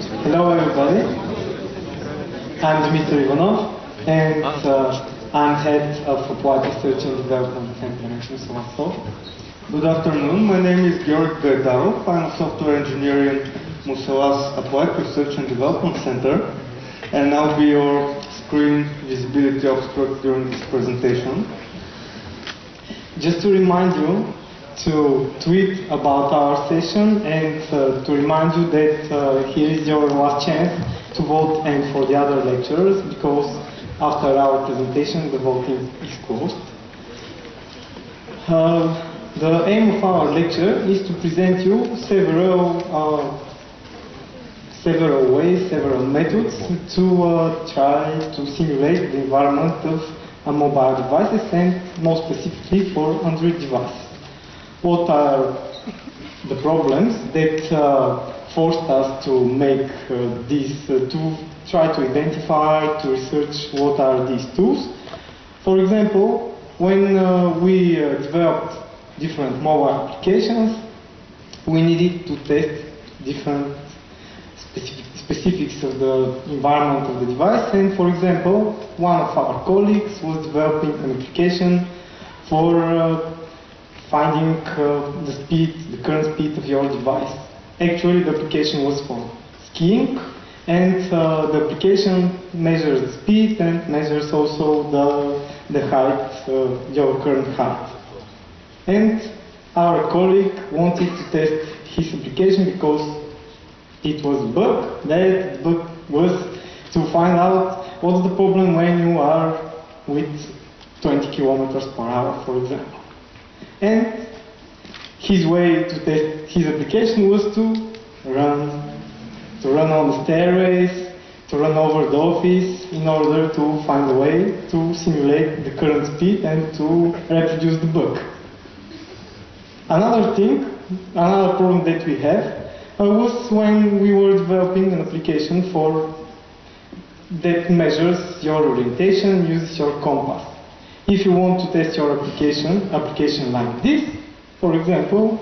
Hello everybody, I'm Dmitry Ivanov and I'm head of Applied Research and Development Center at Musoas. Good afternoon, my name is Georg Gaidarov, I'm a software engineer in Musoas Applied Research and Development Center, and I'll be your screen visibility obstruct during this presentation. Just to remind you to tweet about our session and to remind you that here is your last chance to vote and for the other lecturers, because after our presentation the voting is closed. The aim of our lecture is to present you several ways, several methods to try to simulate the environment of mobile devices, and more specifically for Android devices. What are the problems that forced us to make these to try to identify, to research what are these tools? For example, when we developed different mobile applications, we needed to test different specifics of the environment of the device, and for example, one of our colleagues was developing an application for finding the current speed of your device. Actually, the application was for skiing, and the application measures the speed and measures also the height, your current height. And our colleague wanted to test his application because it was a bug. That bug was to find out what's the problem when you are with 20 kilometers per hour, for example. And his way to test his application was to run on the stairways, to run over the office in order to find a way to simulate the current speed and to reproduce the bug. Another problem that we have was when we were developing an application that measures your orientation, uses your compass. If you want to test your application like this, for example,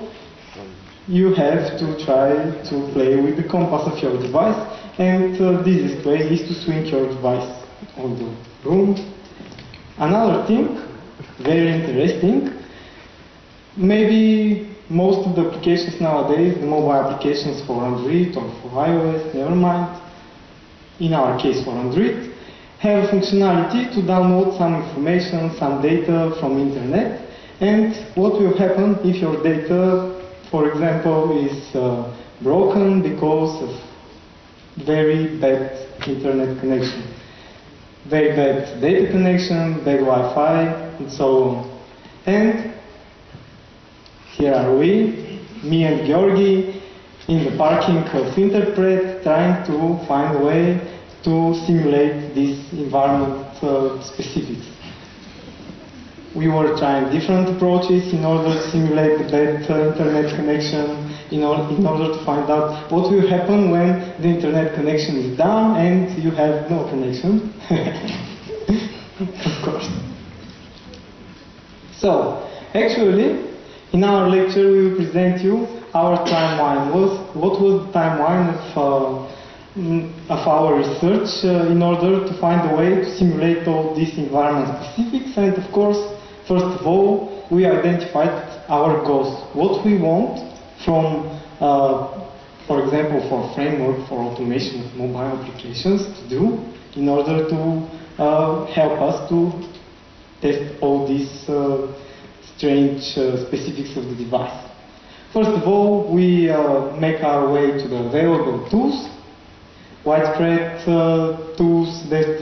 you have to try to play with the compass of your device, and the easiest way is to swing your device on the room. Another thing, very interesting, maybe most of the applications nowadays, the mobile applications for Android or for iOS, never mind, in our case for Android, have functionality to download some information, some data from internet. And what will happen if your data, for example, is broken because of very bad internet connection, very bad data connection, bad Wi-Fi, and so on. And here are we, me and Georgi, in the parking of Interpret, trying to find a way to simulate this environment specifics. We were trying different approaches in order to simulate the bad internet connection, in order to find out what will happen when the internet connection is down and you have no connection. Of course. So, actually, in our lecture we will present you our timeline. What was the timeline of our research in order to find a way to simulate all these environment specifics. And of course, first of all, we identified our goals. What we want from, for example, for framework for automation of mobile applications to do in order to help us to test all these strange specifics of the device. First of all, we make our way to the available tools, widespread tools that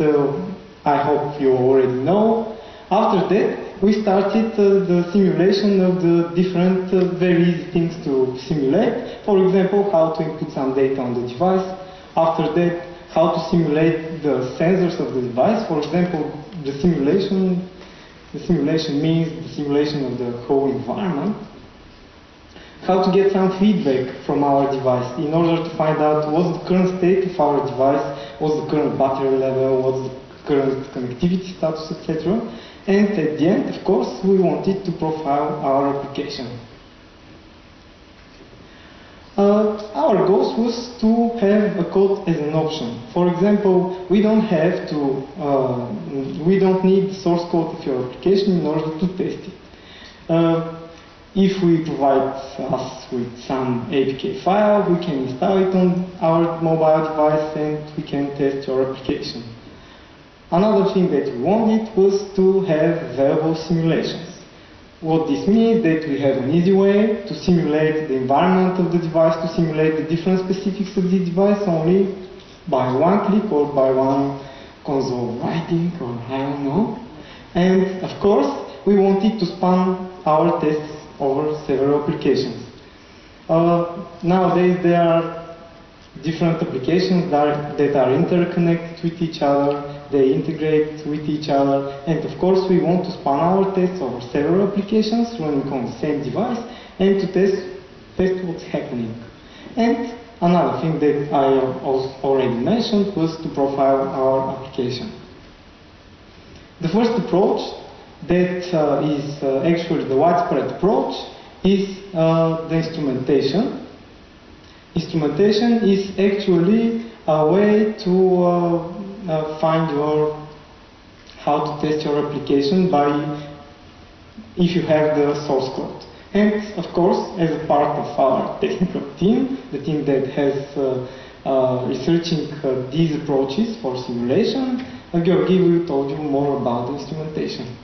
I hope you already know. After that, we started the simulation of the different very easy things to simulate. For example, how to input some data on the device. After that, how to simulate the sensors of the device. For example, the simulation means the simulation of the whole environment. How to get some feedback from our device in order to find out what's the current state of our device, what's the current battery level, what's the current connectivity status, etc. And at the end, of course, we wanted to profile our application. Our goal was to have a code as an option. For example, we don't need source code of your application in order to test it. If we provide us with some APK file, we can install it on our mobile device and we can test your application. Another thing that we wanted was to have variable simulations. What this means that we have an easy way to simulate the environment of the device, to simulate the different specifics of the device only by one click or by one console writing or I don't know. And of course, we wanted to span our tests over several applications. Nowadays there are different applications that are interconnected with each other, they integrate with each other, and of course we want to span our tests over several applications running on the same device and to test what's happening. And another thing that I already mentioned was to profile our application. The first approach that is actually the widespread approach is the instrumentation. Instrumentation is actually a way to find how to test your application by if you have the source code. And of course, as a part of our technical team, the team that has researching these approaches for simulation, Georgi will tell you more about the instrumentation.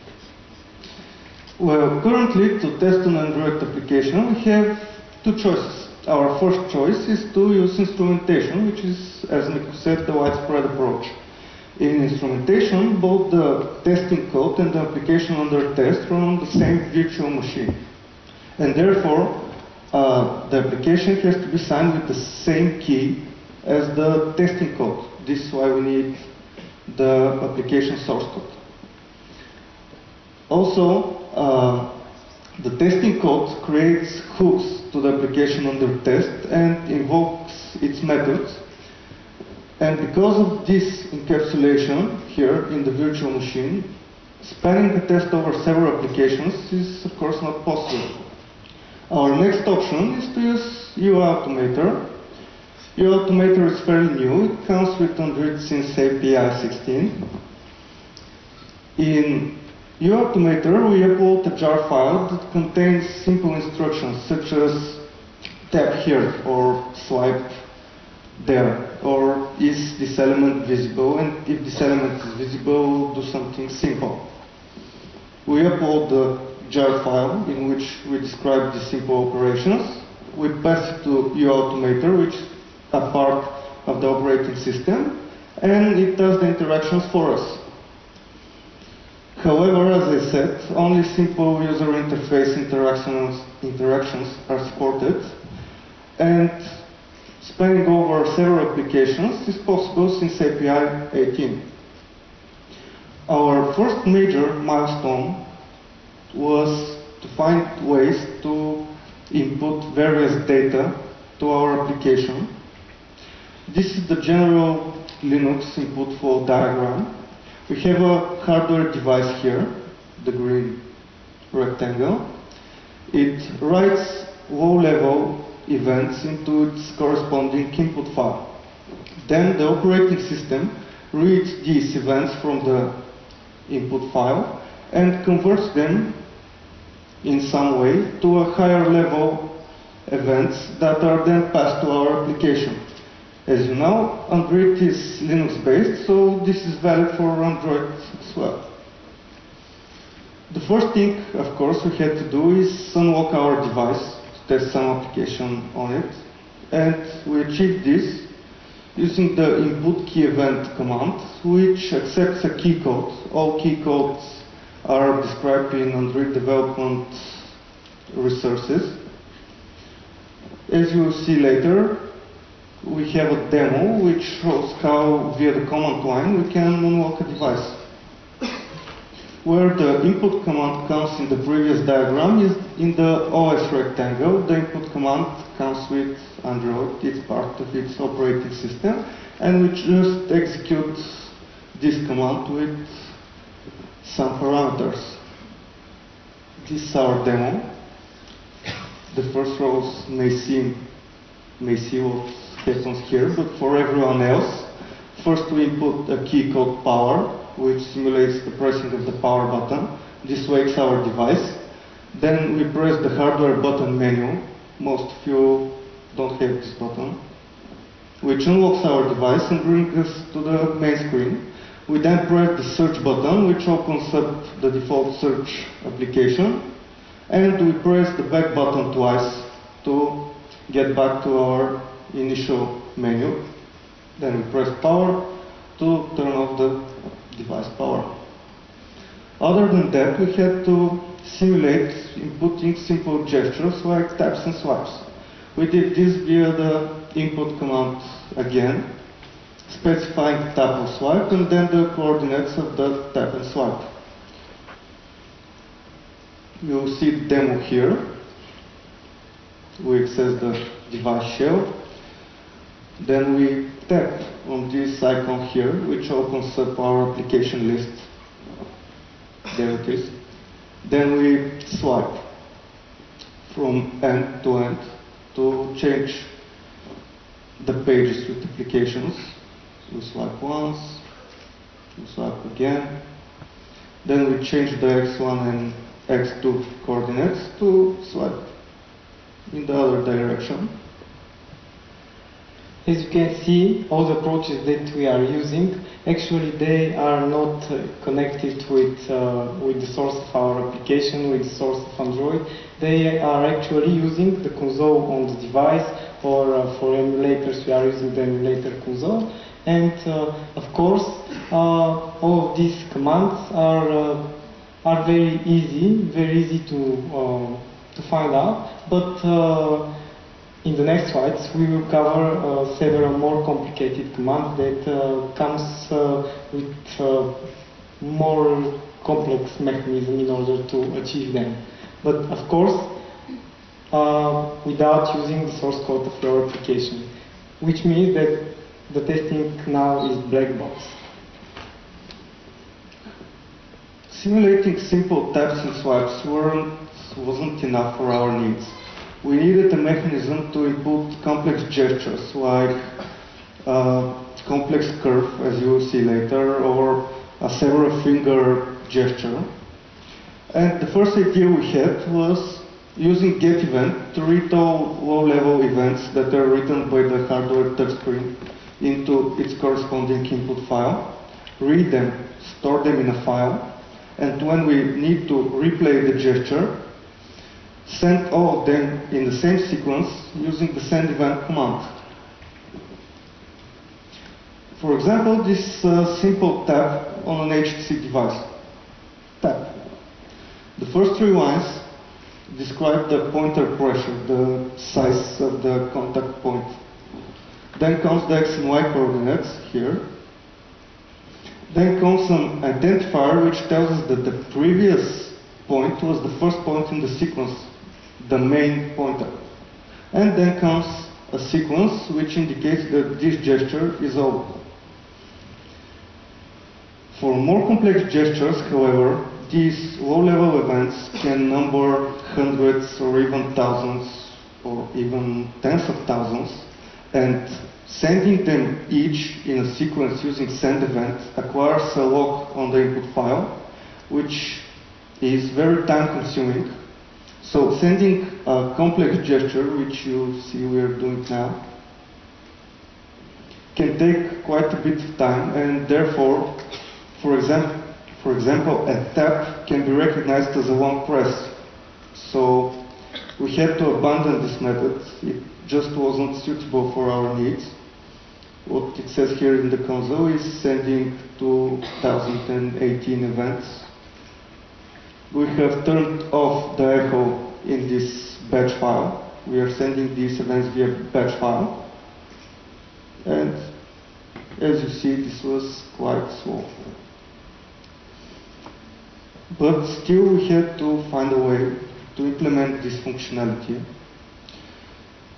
Well, currently to test an Android application we have two choices. Our first choice is to use instrumentation, which is, as Nico said, the widespread approach. In instrumentation, both the testing code and the application under test run on the same virtual machine. And therefore, the application has to be signed with the same key as the testing code. This is why we need the application source code. Also, the testing code creates hooks to the application under test and invokes its methods. And because of this encapsulation here in the virtual machine, spanning the test over several applications is of course not possible. Our next option is to use UI Automator. UI Automator is fairly new. It comes with Android since API 16. In UI Automator, we upload a jar file that contains simple instructions such as tap here or swipe there, or is this element visible, and if this element is visible, do something simple. We upload the jar file in which we describe the simple operations. We pass it to UI Automator, which is a part of the operating system, and it does the interactions for us. However, as I said, only simple user interface interactions are supported, and spanning over several applications is possible since API 18. Our first major milestone was to find ways to input various data to our application. This is the general Linux input flow diagram. We have a hardware device here, the green rectangle. It writes low-level events into its corresponding input file. Then the operating system reads these events from the input file and converts them in some way to a higher level events that are then passed to our application. As you know, Android is Linux based, so this is valid for Android as well. The first thing, of course, we had to do is unlock our device to test some application on it, and we achieved this using the input key event command, which accepts a key code. All key codes are described in Android development resources. As you will see later, we have a demo which shows how, via the command line, we can unlock a device. Where the input command comes in the previous diagram is in the OS rectangle. The input command comes with Android, it's part of its operating system, and we just execute this command with some parameters. This is our demo. The first rows may seem may see what happens here, but for everyone else, first we input a key called power, which simulates the pressing of the power button. This wakes our device. Then we press the hardware button menu. Most of you don't have this button, which unlocks our device and brings us to the main screen. We then press the search button, which opens up the default search application, and we press the back button twice to get back to our initial menu. Then we press power to turn off the device power. Other than that, we had to simulate inputting simple gestures like taps and swipes. We did this via the input command again, specifying tap or swipe, and then the coordinates of the tap and swipe. You'll see the demo here. We access the device shell. Then we tap on this icon here, which opens up our application list. There it is. Then we swipe from end to end to change the pages with applications. We swipe once, we swipe again. Then we change the X1 and X2 coordinates to swipe in the other direction. As you can see, all the approaches that we are using, actually they are not connected with the source of our application, with the source of Android. They are actually using the console on the device, or for emulators we are using the emulator console. And of course, all of these commands are very easy to find out, but in the next slides, we will cover several more complicated commands that comes with more complex mechanism in order to achieve them. But of course, without using the source code of your application, which means that the testing now is black box. Simulating simple taps and swipes wasn't enough for our needs. We needed a mechanism to input complex gestures like complex curve, as you will see later, or a several finger gesture. And the first idea we had was using getEvent to read all low-level events that are written by the hardware touchscreen into its corresponding input file, read them, store them in a file, and when we need to replay the gesture, send all of them in the same sequence using the sendEvent command. For example, this simple tap on an HTC device. Tap. The first three lines describe the pointer pressure, the size of the contact point. Then comes the X and Y coordinates here. Then comes an identifier which tells us that the previous point was the first point in the sequence, the main pointer. And then comes a sequence which indicates that this gesture is over. For more complex gestures, however, these low-level events can number hundreds or even thousands or even tens of thousands, and sending them each in a sequence using sendEvent acquires a lock on the input file, which is very time-consuming. So sending a complex gesture, which you see we are doing now, can take quite a bit of time, and therefore, for example, a tap can be recognized as a long press. So we had to abandon this method. It just wasn't suitable for our needs. What it says here in the console is sending 2018 events. We have turned off the echo in this batch file. We are sending these events via batch file. And as you see, this was quite slow. But still we had to find a way to implement this functionality.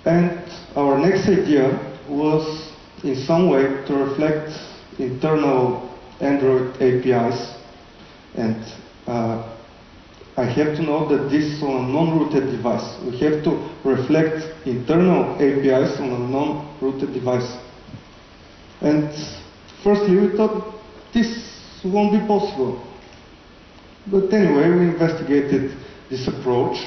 And our next idea was in some way to reflect internal Android APIs and I have to know that this is on a non-rooted device. We have to reflect internal APIs on a non-rooted device. And firstly, we thought this won't be possible. But anyway, we investigated this approach.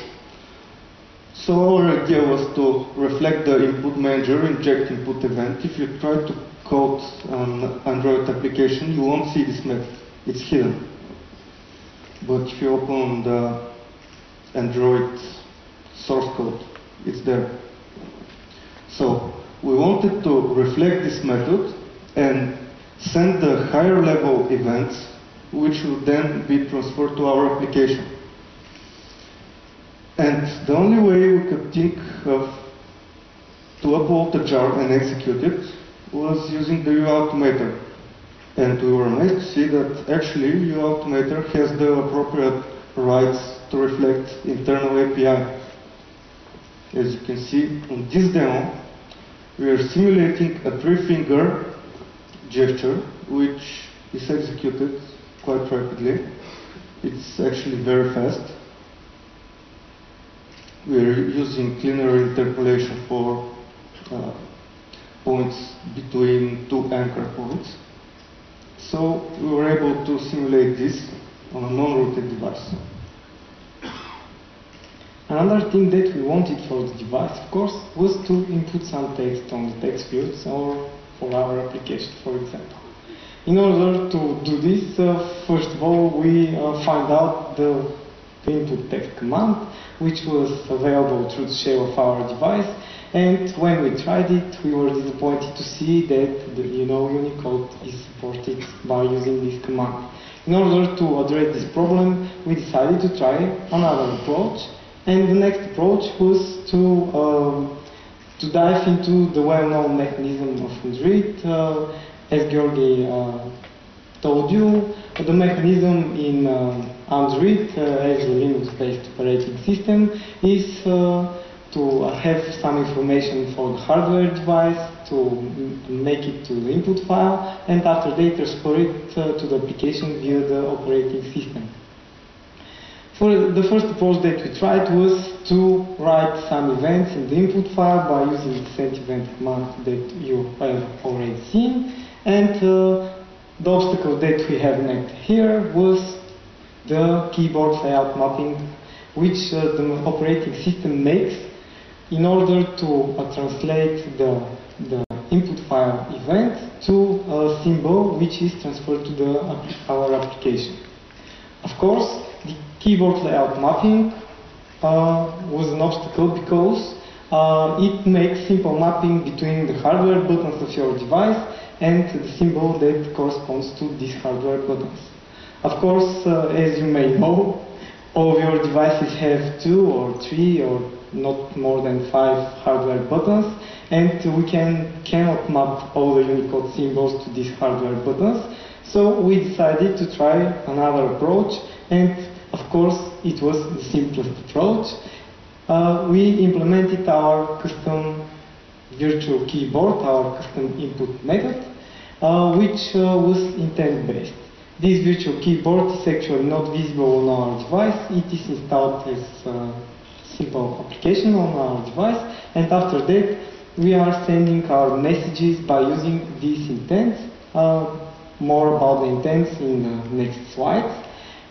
So our idea was to reflect the input manager, inject input event. If you try to code an Android application, you won't see this method. It's hidden. But if you open the Android source code, it's there. So we wanted to reflect this method and send the higher level events, which would then be transferred to our application. And the only way we could think of to upload the jar and execute it was using the UI Automator. And we were amazed to see that actually UI Automator has the appropriate rights to reflect internal API. As you can see on this demo, we are simulating a 3-finger gesture, which is executed quite rapidly. It's actually very fast. We are using linear interpolation for points between two anchor points. So we were able to simulate this on a non-rooted device. Another thing that we wanted for the device, of course, was to input some text on the text fields or for our application, for example. In order to do this, first of all, we find out the input text command, which was available through the shell of our device. And when we tried it, we were disappointed to see that Unicode is supported by using this command. In order to address this problem, we decided to try another approach. And the next approach was to dive into the well-known mechanism of Android. As Georgi told you, the mechanism in Android, as a Linux-based operating system, is to have some information for the hardware device, to make it to the input file, and after that transfer it to the application via the operating system. For the first approach that we tried was to write some events in the input file by using the send event command that you have already seen. And the obstacle that we have met here was the keyboard layout mapping, which the operating system makes in order to translate the input file event to a symbol which is transferred to our application. Of course, the keyboard layout mapping was an obstacle because it makes simple mapping between the hardware buttons of your device and the symbol that corresponds to these hardware buttons. Of course, as you may know, all of your devices have 2 or 3 or not more than 5 hardware buttons, and we cannot map all the Unicode symbols to these hardware buttons. So we decided to try another approach, and of course it was the simplest approach. We implemented our custom virtual keyboard, our custom input method, which was intent-based. This virtual keyboard is actually not visible on our device. It is installed as a simple application on our device, and after that we are sending our messages by using these intents. More about the intents in the next slide.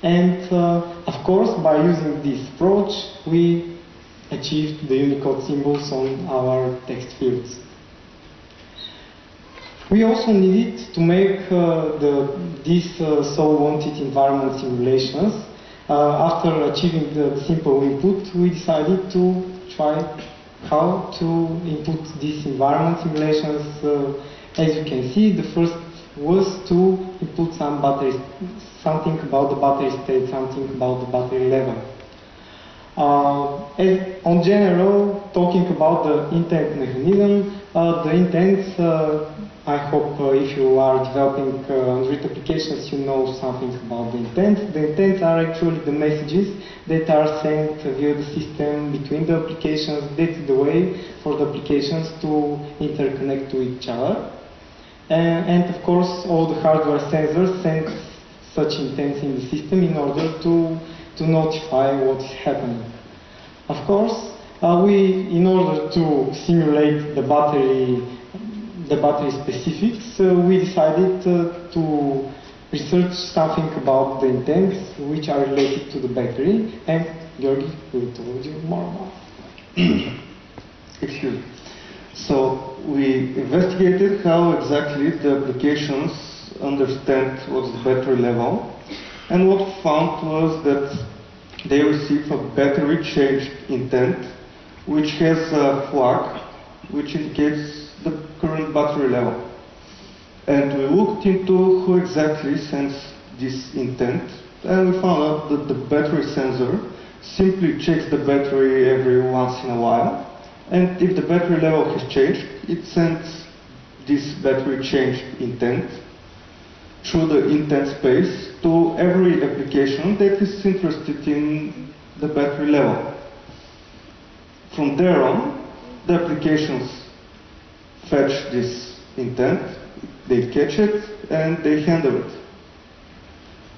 And of course, by using this approach, we achieved the Unicode symbols on our text fields. We also needed to make these so wanted environment simulations. After achieving the simple input, we decided to try how to input these environment simulations. As you can see, the first was to input something about the battery state, something about the battery level. On general, talking about the intent mechanism, the intents, I hope if you are developing Android applications, you know something about the intents. The intents are actually the messages that are sent via the system between the applications. That's the way for the applications to interconnect to each other. And of course, all the hardware sensors send such intents in the system in order to to notify what's happening. Of course, in order to simulate the battery specifics, we decided to research something about the intents which are related to the battery, and Georgi will tell you more about it. Excuse me. So we investigated how exactly the applications understand what's the battery level, and what we found was that they receive a battery changed intent, which has a flag which indicates the current battery level. And we looked into who exactly sends this intent, and we found out that the battery sensor simply checks the battery every once in a while, and if the battery level has changed, it sends this battery changed intent through the intent space to every application that is interested in the battery level. From there on, the applications fetch this intent, they catch it, and they handle it.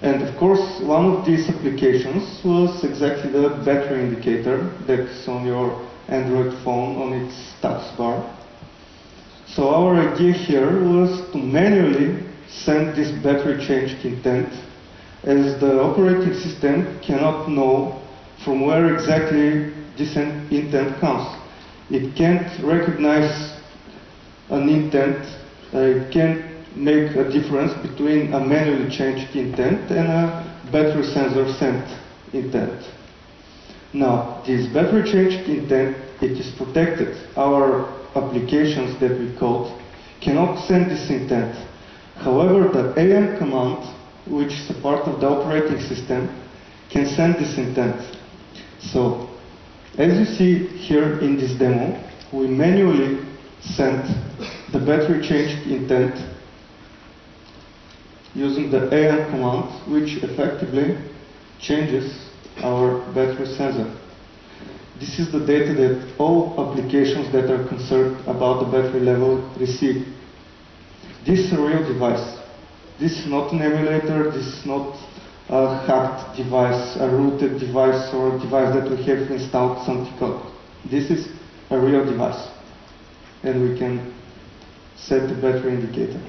And of course, one of these applications was exactly the battery indicator that's on your Android phone on its status bar. So our idea here was to manually send this battery changed intent, as the operating system cannot know from where exactly this intent comes. It can't recognize an intent, it can't make a difference between a manually changed intent and a battery sensor sent intent. Now, this battery changed intent, it is protected. Our applications that we code cannot send this intent. However, the AM command, which is a part of the operating system, can send this intent. So, as you see here in this demo, we manually sent the battery changed intent using the AM command, which effectively changes our battery sensor. This is the data that all applications that are concerned about the battery level receive. This is a real device. This is not an emulator, this is not a hacked device, a rooted device, or a device that we have installed some code. This is a real device, and we can set the battery indicator.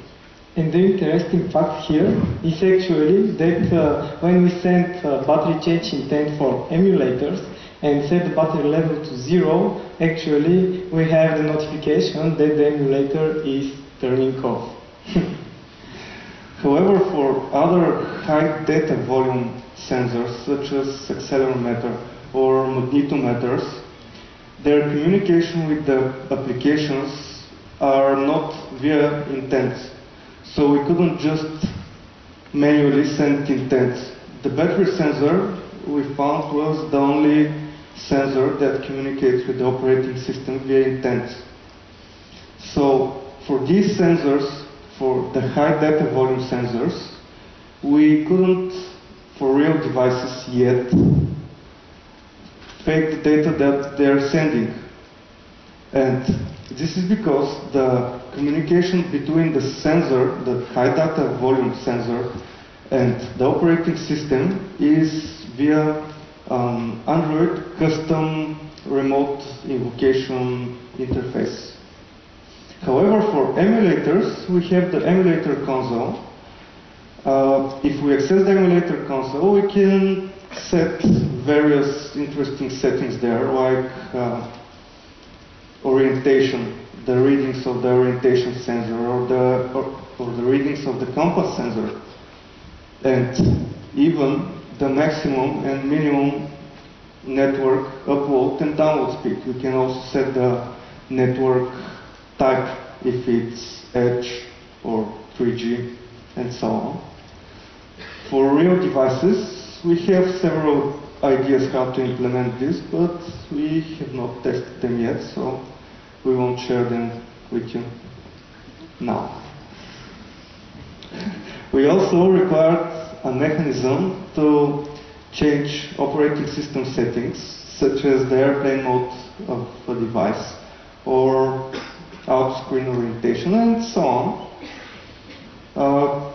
And the interesting fact here is actually that when we send battery change intent for emulators and set the battery level to 0, actually we have the notification that the emulator is turning off. However, for other high data volume sensors, such as accelerometer or magnetometers, their communication with the applications are not via intents. So we couldn't just manually send intents. The battery sensor we found was the only sensor that communicates with the operating system via intents. So for these sensors, for the high data volume sensors, we couldn't, for real devices yet, fake the data that they're sending. And this is because the communication between the sensor, the high data volume sensor, and the operating system is via Android custom remote invocation interface. However, for emulators, we have the emulator console. If we access the emulator console, we can set various interesting settings there, like orientation, the readings of the orientation sensor, or the readings of the compass sensor, and even the maximum and minimum network upload and download speed. We can also set the network type, if it's Edge or 3G, and so on. For real devices, we have several ideas how to implement this, but we have not tested them yet, so we won't share them with you now. We also required a mechanism to change operating system settings, such as the airplane mode of a device, or out-screen orientation, and so on.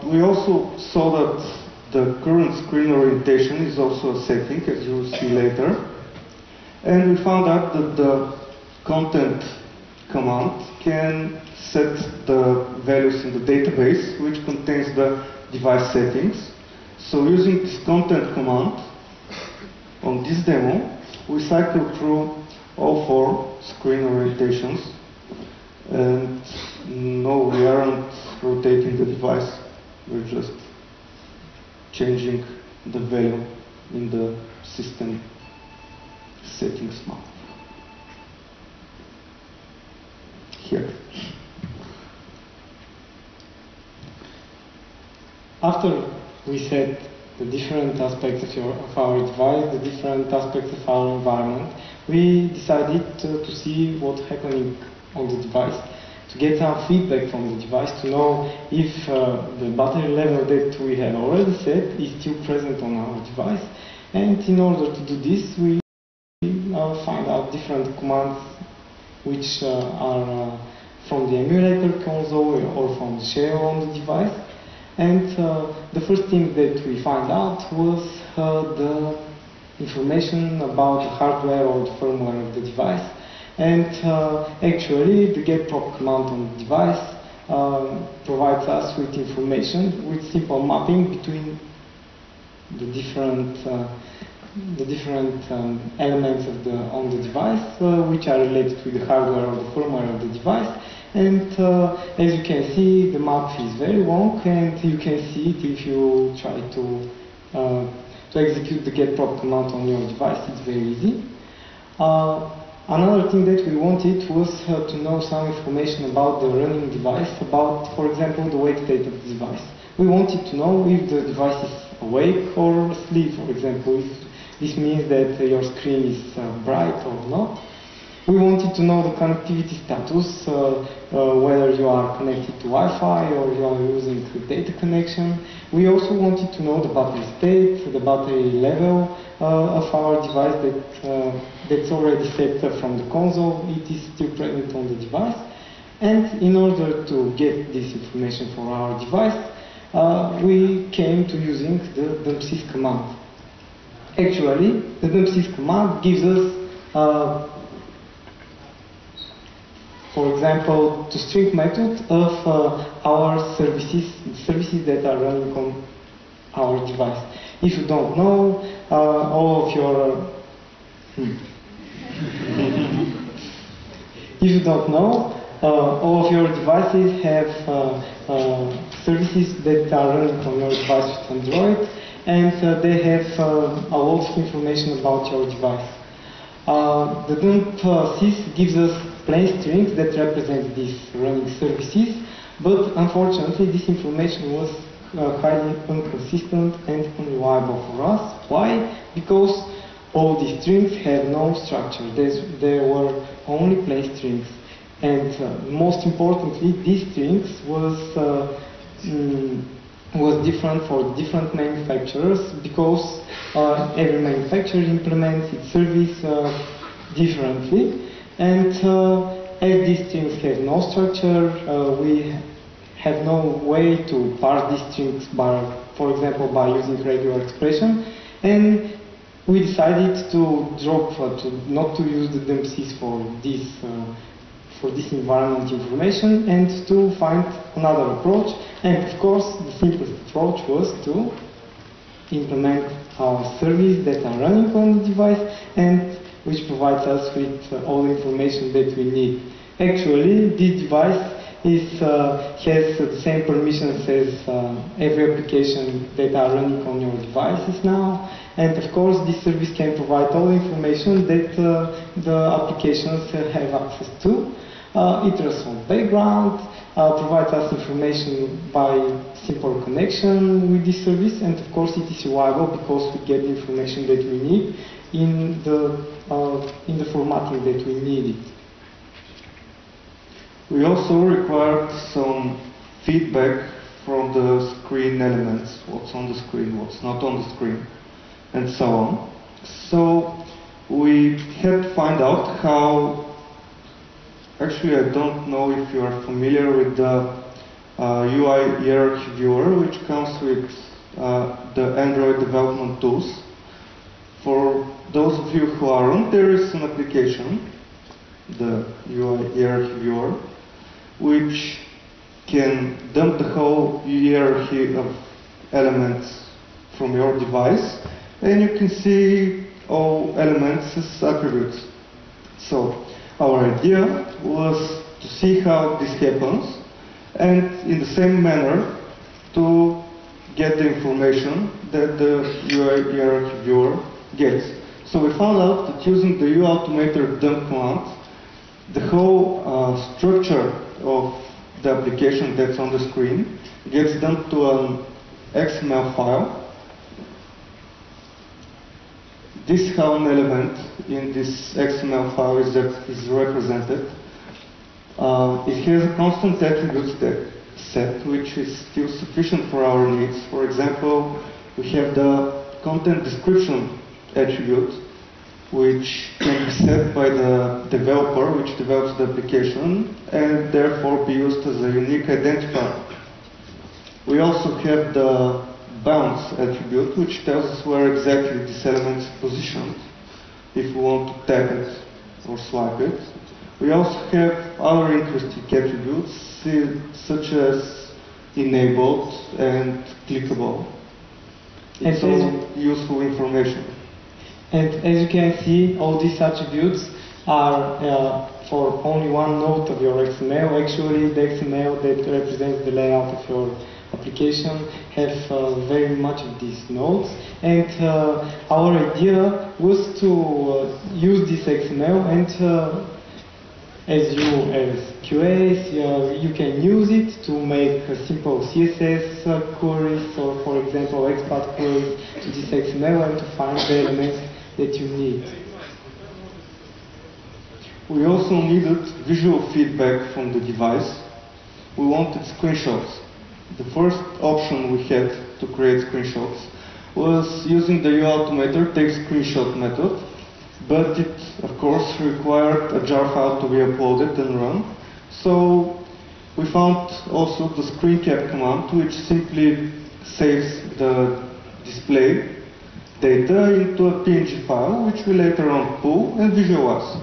We also saw that the current screen orientation is also a setting, as you will see later. And we found out that the content command can set the values in the database, which contains the device settings. So using this content command, on this demo, we cycle through all 4 screen orientations. And no, we aren't rotating the device. We're just changing the value in the system settings map. Here. After we set the different aspects of our device, the different aspects of our environment, we decided to see what's happening on the device, to get some feedback from the device, to know if the battery level that we have already set is still present on our device. And in order to do this, we find out different commands which are from the emulator console or from the shell on the device. And the first thing that we find out was the information about the hardware or the firmware of the device. And actually, the getprop command on the device provides us with information, with simple mapping between the different elements on the device, which are related with the hardware or the firmware of the device. And as you can see, the map is very long, and you can see it if you try to execute the getprop command on your device. It's very easy. Another thing that we wanted was to know some information about the running device, about, for example, the wake state of the device. We wanted to know if the device is awake or asleep, for example, if this means that your screen is bright or not. We wanted to know the connectivity status, whether you are connected to Wi-Fi or you are using a data connection. We also wanted to know the battery state, the battery level of our device that's already set from the console. It is still present on the device. And in order to get this information for our device, we came to using the dumpsys command. Actually, the dumpsys command gives us for example, the string method of our services that are running on our device. If you don't know, all of your if you don't know, all of your devices have services that are running on your device with Android, and they have a lot of information about your device. The dumpsys gives us plain strings that represent these running services, but unfortunately this information was highly inconsistent and unreliable for us. Why? Because all these strings had no structure. There were only plain strings. And most importantly, these strings was different for different manufacturers, because every manufacturer implements its service differently. And as these strings have no structure, we have no way to parse these strings for example, by using regular expression. And we decided to drop, not to use the dumpsys for this environment information, and to find another approach. And of course, the simplest approach was to implement our service that are running on the device, and which provides us with all the information that we need. Actually, this device has the same permissions as every application that are running on your devices now. And of course, this service can provide all the information that the applications have access to. It runs on background, provides us information by simple connection with this service, and of course it is reliable because we get the information that we need in the formatting that we need it. We also required some feedback from the screen elements, what's on the screen, what's not on the screen, and so on. So we had to find out how. Actually, I don't know if you are familiar with the UI hierarchy viewer, which comes with the Android development tools. For those of you who aren't, there is an application, the UI hierarchy viewer, which can dump the whole hierarchy of elements from your device, and you can see all elements as attributes. So our idea was to see how this happens, and in the same manner to get the information that the UI hierarchy viewer gets. So we found out that using the UAutomator dump command, the whole structure of the application that's on the screen gets dumped to an XML file. This is how an element in this XML file is represented. It has a constant attributes set, which is still sufficient for our needs. For example, we have the content description attribute, which can be set by the developer, which develops the application, and therefore be used as a unique identifier. We also have the bounds attribute, which tells us where exactly this element is positioned, if we want to tap it or swipe it. We also have other interesting attributes, such as enabled and clickable. It's all useful information. And as you can see, all these attributes are for only one node of your XML. Actually, the XML that represents the layout of your application have very much of these nodes. And our idea was to use this XML, and as QAs, you can use it to make simple CSS queries, or for example, XPath queries to this XML, and to find the elements that you need. We also needed visual feedback from the device. We wanted screenshots. The first option we had to create screenshots was using the UAutomator take screenshot method, but it of course required a jar file to be uploaded and run. So we found also the screencap command, which simply saves the display data into a PNG file, which we later on pull and visualize.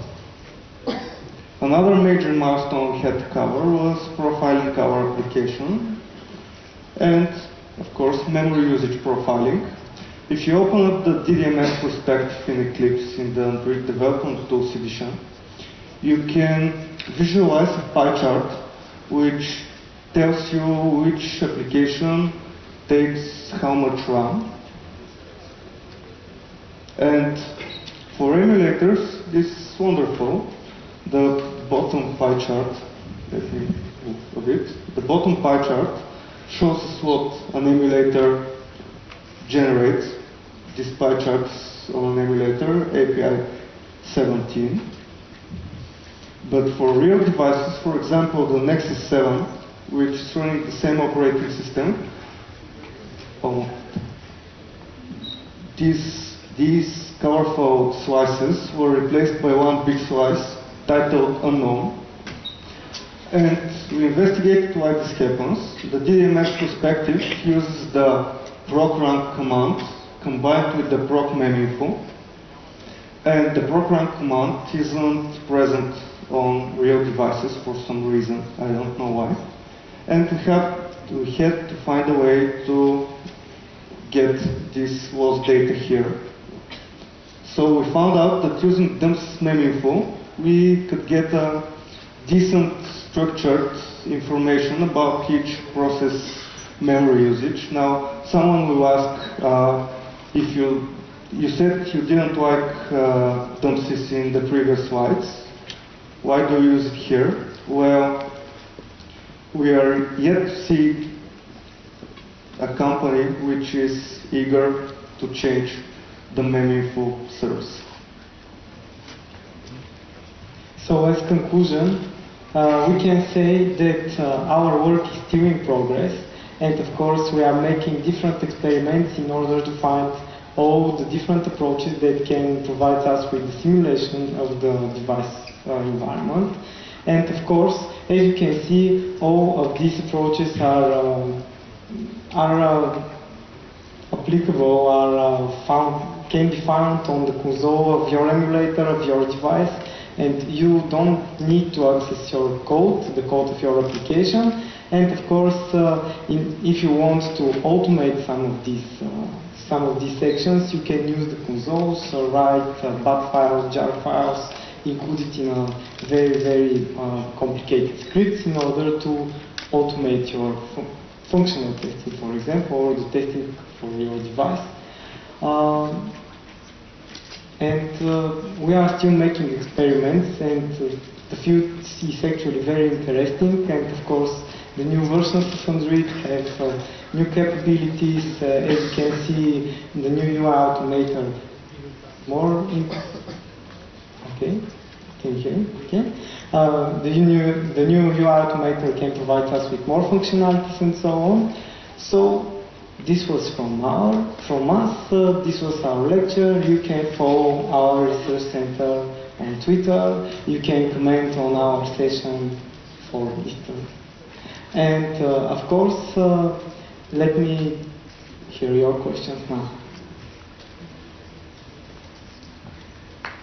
Another major milestone we had to cover was profiling our application, and of course memory usage profiling. If you open up the DDMS perspective in Eclipse in the Android Development Tools edition, you can visualize a pie chart which tells you which application takes how much RAM. And for emulators, this is wonderful. The bottom pie chart, let me move a bit. The bottom pie chart shows us what an emulator generates. This pie chart is on an emulator, API 17. But for real devices, for example, the Nexus 7, which is running the same operating system, these colorful slices were replaced by one big slice titled unknown. And we investigated why this happens. The DDMS perspective uses the procrank command combined with the procmeminfo. And the procrank command isn't present on real devices for some reason. I don't know why. And we had to find a way to get this lost data here. So we found out that using dump_meminfo, we could get a decent structured information about each process memory usage. Now, someone will ask if you said you didn't like dumpsys in the previous slides. Why do you use it here? Well, we are yet to see a company which is eager to change the meminfo service. So as conclusion, we can say that our work is still in progress, and of course we are making different experiments in order to find all the different approaches that can provide us with the simulation of the device environment. And of course, as you can see, all of these approaches are applicable can be found on the console of your emulator of your device, and you don't need to access your code, the code of your application. And of course, if you want to automate some of these sections, you can use the consoles, write bat files, jar files, include it in a very complicated scripts in order to automate your functional testing, for example, or the testing for your device. We are still making experiments, and the field is actually very interesting. And of course, the new versions of Android have new capabilities. As you can see, the new UI Automator Okay, can you hear me? Okay. The new UI Automator can provide us with more functionalities and so on. So this was from us. This was our lecture. You can follow our research center on Twitter. You can comment on our session for history. And of course, let me hear your questions now.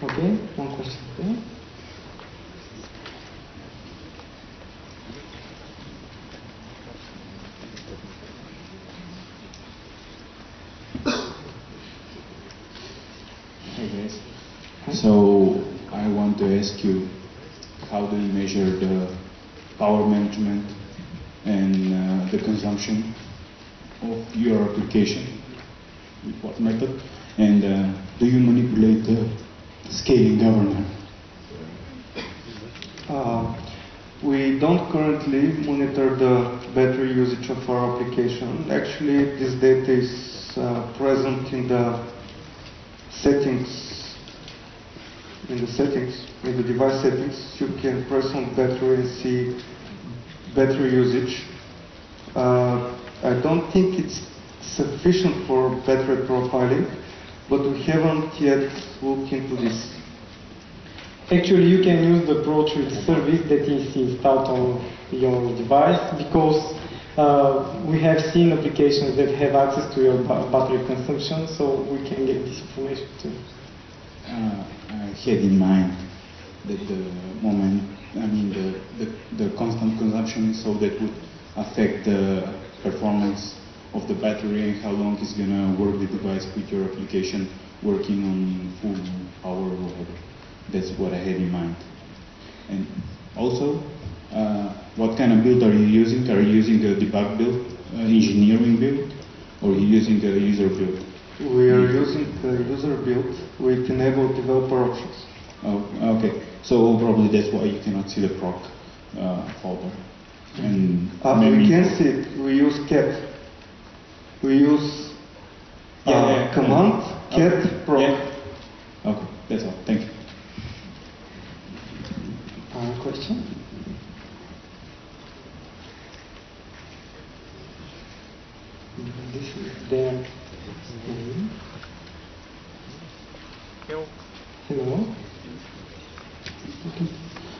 Okay, one question. Okay. Hey guys. So I want to ask you, how do you measure the power management and the consumption of your application? With what method? And do you manipulate the scaling governor? We don't currently monitor the battery usage of our application. Actually, this data is present in the settings. In the device settings, you can press on battery and see battery usage. I don't think it's sufficient for battery profiling, but we haven't yet looked into this. Actually, you can use the ProTruth service that is installed on your device, because we have seen applications that have access to your battery consumption, so we can get this information too. I had in mind that the constant consumption, so that would affect the performance of the battery and how long it's gonna work the device with your application working on full power or whatever. That's what I had in mind. And also, what kind of build are you using? Are you using a debug build, engineering build, or are you using a user build? We are using a user build with enabled developer options. Oh, okay. So probably that's why you cannot see the proc folder. And we can see it. We use cat. We use command cat proc. Yeah. Okay, that's all. Thank you. Question? This is there. Hello.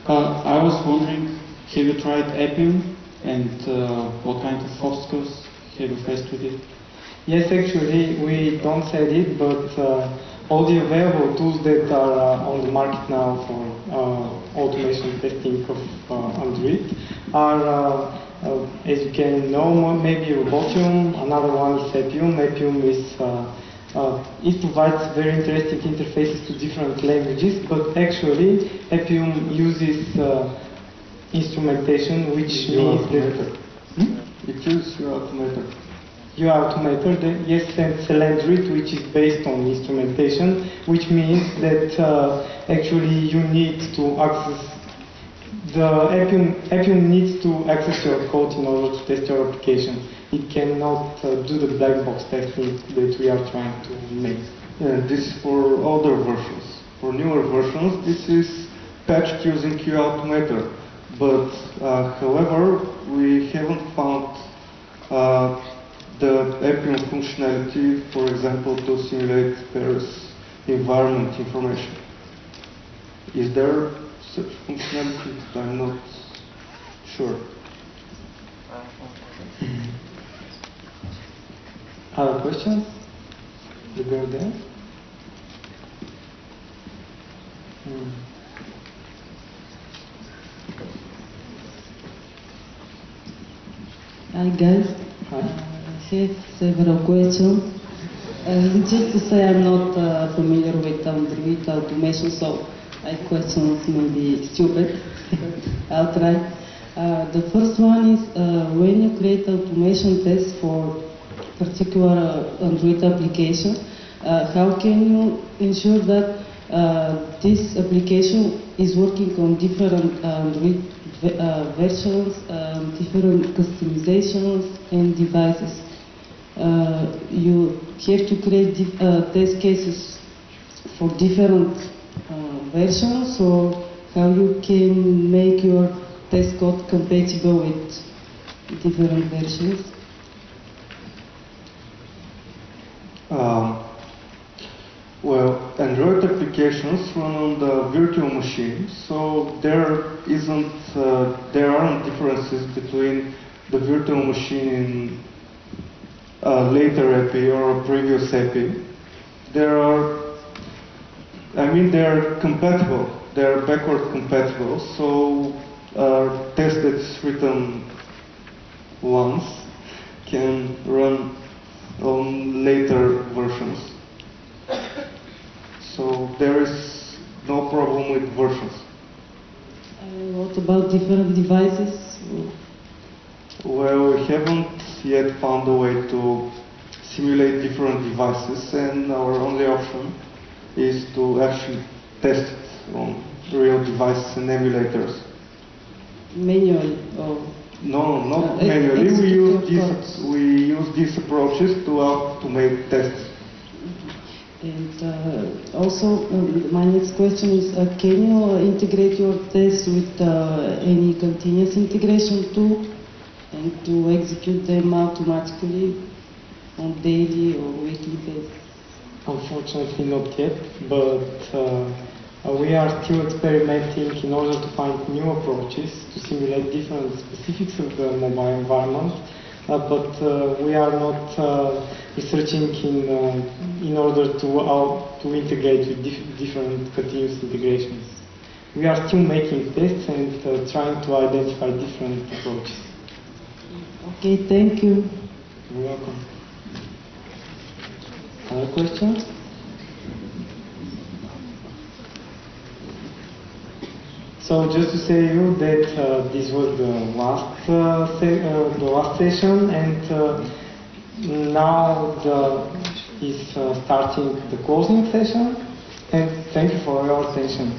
I was wondering, have you tried Appium, and what kind of obstacles have you faced with it? Yes, actually, we don't said it, but all the available tools that are on the market now for automation testing of Android are, as you can know, maybe Robotium. Another one is Appium. Appium is it provides very interesting interfaces to different languages, but actually Appium uses instrumentation, which means that it uses your automator. UI Automator, yes, and Cylindrit, which is based on instrumentation, which means that actually you need to access Appium needs to access your code in order to test your application. It cannot do the black box testing that we are trying to make. Yeah, this is for older versions. For newer versions, this is patched using UI Automator. But however, we haven't found the Appium functionality, for example, to simulate Paris environment information. Is there such functionality? I'm not sure. Other questions? The girl there? Hmm. Hi guys. Hi. I have several questions. Just to say I'm not familiar with Android automation, so my questions may be stupid. I'll try. The first one is when you create automation tests for particular Android application, how can you ensure that this application is working on different Android versions, different customizations and devices? You have to create test cases for different versions, or how you can make your test code compatible with different versions? Well, Android applications run on the virtual machine, so there aren't differences between the virtual machine in a later API or a previous API. They are compatible. They are backward compatible. So a test that's written once can run on later versions. So there is no problem with versions. What about different devices? Well, we haven't yet found a way to simulate different devices, and our only option is to actually test it on real devices and emulators. Manually or? No, not manually. We use these approaches to automate tests. And also, my next question is, can you integrate your tests with any continuous integration tool and to execute them automatically on daily or weekly basis? Unfortunately not yet, but we are still experimenting in order to find new approaches to simulate different specifics of the mobile environment, but we are not researching in order to integrate with different continuous integrations. We are still making tests and trying to identify different approaches. Okay, thank you. You're welcome. Other questions? So just to say you that this was the last session, and now is starting the closing session. And thank you for your attention.